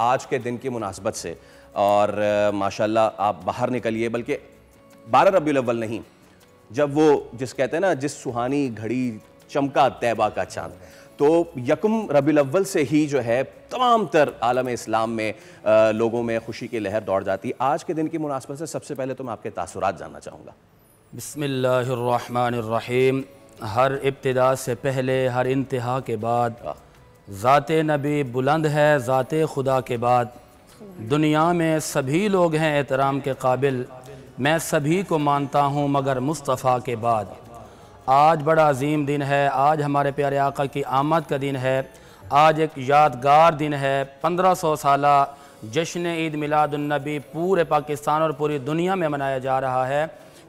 آج کے دن کی مناسبت سے، اور ماشاءاللہ آپ باہر نکلیے، بلکہ 12 ربیع الاول نہیں، جب وہ جس کہتے ہیں نا جس سہانی گھڑی چمکا طیبہ کا چاند، تو یکم ربیع الاول سے ہی جو ہے تمام تر عالم اسلام میں لوگوں میں خوشی کی لہر دوڑ جاتی ہے۔ آج کے دن کی مناسبت سے سب سے پہلے تو میں آپ کے تاثرات جاننا چاہوں گا۔ بسم اللہ الرحمن الرحیم۔ ہر ابتدا سے پہلے، ہر انتہا کے بعد ذات نبی بلند ہے، ذات خدا کے بعد دنیا میں سبھی لوگ ہیں احترام کے قابل، میں سبھی کو مانتا ہوں مگر مصطفیٰ کے بعد۔ آج بڑا عظیم دن ہے، آج ہمارے پیارے آقا کی آمد کا دن ہے، آج ایک یادگار دن ہے۔ 1500 سالہ جشن عید میلاد النبی پورے پاکستان اور پوری دنیا میں منایا جا رہا ہے۔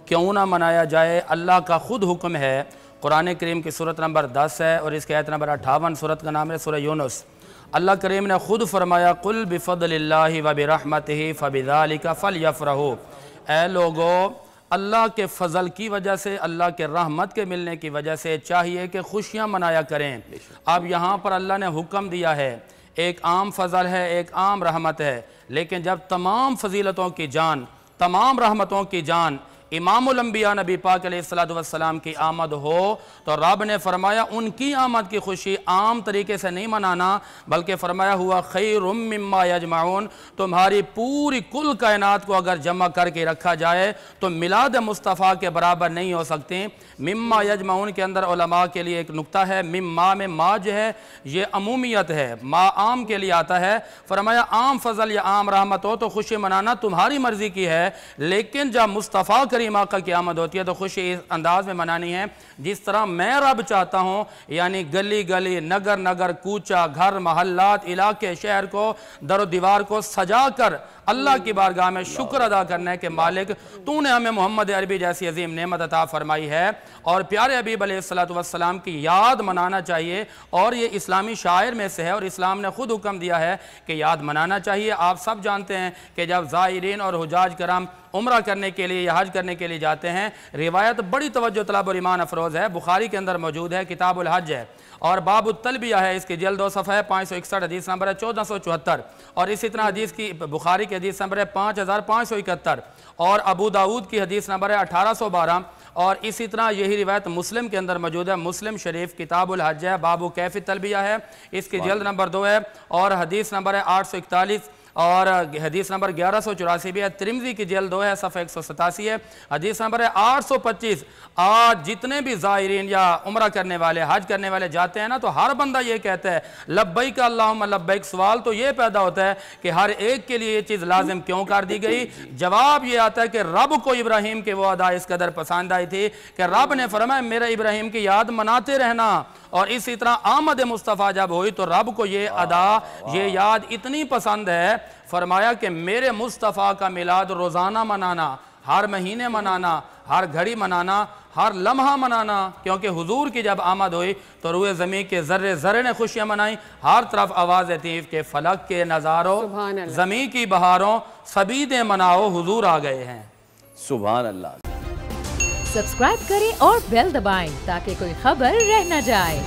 کیوں نہ منایا جائے، اللہ کا خود حکم ہے۔ قرآن کریم کی سورت نمبر 10 ہے اور اس کی آیت نمبر 58، سورت کا نام ہے سورہ یونس۔ اللہ کریم نے خود فرمایا قُلْ بِفَضْلِ اللَّهِ وَبِرَحْمَتِهِ فَبِذَلِكَ فَلْيَفْرَحُوا۔ اے لوگو، اللہ کے فضل کی وجہ سے، اللہ کے رحمت کے ملنے کی وجہ سے چاہیے کہ خوشیاں منایا کریں۔ اب یہاں پر اللہ نے حکم دیا ہے، ایک عام فضل ہے، ایک عام رحمت ہے، لیکن جب تمام فضیلتوں کی جان، تمام رحمتوں کی جان امام الانبیاء نبی پاک علیہ السلام کی آمد ہو تو رب نے فرمایا ان کی آمد کی خوشی عام طریقے سے نہیں منانا، بلکہ فرمایا ہوا خیر مما یجمعون، تمہاری پوری کل کائنات کو اگر جمع کر کے رکھا جائے تو میلاد مصطفیٰ کے برابر نہیں ہو سکتے۔ مما یجمعون کے اندر علماء کے لیے ایک نقطہ ہے، مما میں ما جو ہے یہ عمومیت ہے، ما عام کے لیے آتا ہے۔ فرمایا عام فضل یا عام رحمت ہو تو خوشی منانا تمہاری مرضی کی ہے، لیکن جب مصطفیٰ کریم آقا کی آمد ہوتی ہے تو خوشی اس انداز میں منانی ہے جس طرح میں رب چاہتا ہوں، یعنی گلی گلی، نگر نگر، کوچہ، گھر، محلات، علاقے، شہر کو، در و دیوار کو سجا کر اللہ کی بارگاہ میں شکر ادا کرنا ہے کہ مالک تو نے ہمیں محمد عربی جیسی عظیم نعمت عطا فرمائی ہے، اور پیارے حبیب علیہ السلام کی یاد منانا چاہیے، اور یہ اسلامی شاعر میں سے ہے اور اسلام نے خود حکم دیا ہے کہ یاد منانا چاہیے۔ آپ سب جانتے ہیں کہ جب زائرین اور حجاج کرام عمرہ کرنے کے لیے یا حج کرنے کے لیے جاتے ہیں، روایت بڑی توجہ طلب اور ایمان افروز ہے، بخاری کے اندر موجود ہے، کتاب الحج ہے اور باب التلبیہ ہے، اس کی جلد 2 صفحہ ہے، 561 حدیث نمبر ہے 1474، اور اسی طرح حدیث کی بخاری کی حدیث نمبر ہے 5571، اور ابو داود کی حدیث نمبر ہے 1812، اور اسی طرح یہی روایت مسلم کے اندر موجود ہے، مسلم شریف کتاب الحج ہے، باب کیف التلبیہ ہے، اس کی جلد نمبر 2 ہے، اور حدیث نمبر ہے 841، اور حدیث نمبر 1184 بھی ہے، ترمذی کی جلد 2 ہے، صفحہ 187 ہے، حدیث نمبر ہے 825۔ آج جتنے بھی زائرین یا عمرہ کرنے والے، حج کرنے والے جاتے ہیں نا، تو ہر بندہ یہ کہتا ہے لبیک اللہم لبیک۔ سوال تو یہ پیدا ہوتا ہے کہ ہر ایک کے لیے یہ چیز لازم کیوں کر دی گئی؟ جواب یہ آتا ہے کہ رب کو ابراہیم کے وہ ادا اس قدر پسند آئی تھی کہ رب نے فرمایا میرا ابراہیم کی یاد مناتے رہنا، اور اسی طرح آمد مصطفیٰ جب ہوئی تو رب کو یہ ادا، یہ یاد اتنی پسند ہے، فرمایا کہ میرے مصطفیٰ کا میلاد روزانہ منانا، ہر مہینے منانا، ہر گھڑی منانا، ہر لمحہ منانا، کیونکہ حضور کی جب آمد ہوئی تو روئے زمین کے ذرے ذرے نے خوشیاں منائیں، ہر طرف آوازیں تھیں کہ فلک کے نظاروں، زمین کی بہاروں، سبھی دیں مناؤ حضور آ گئے ہیں۔ سبحان اللہ۔ سبسکرائب کریں اور بیل دبائیں تاکہ کوئی خبر رہ نہ جائے۔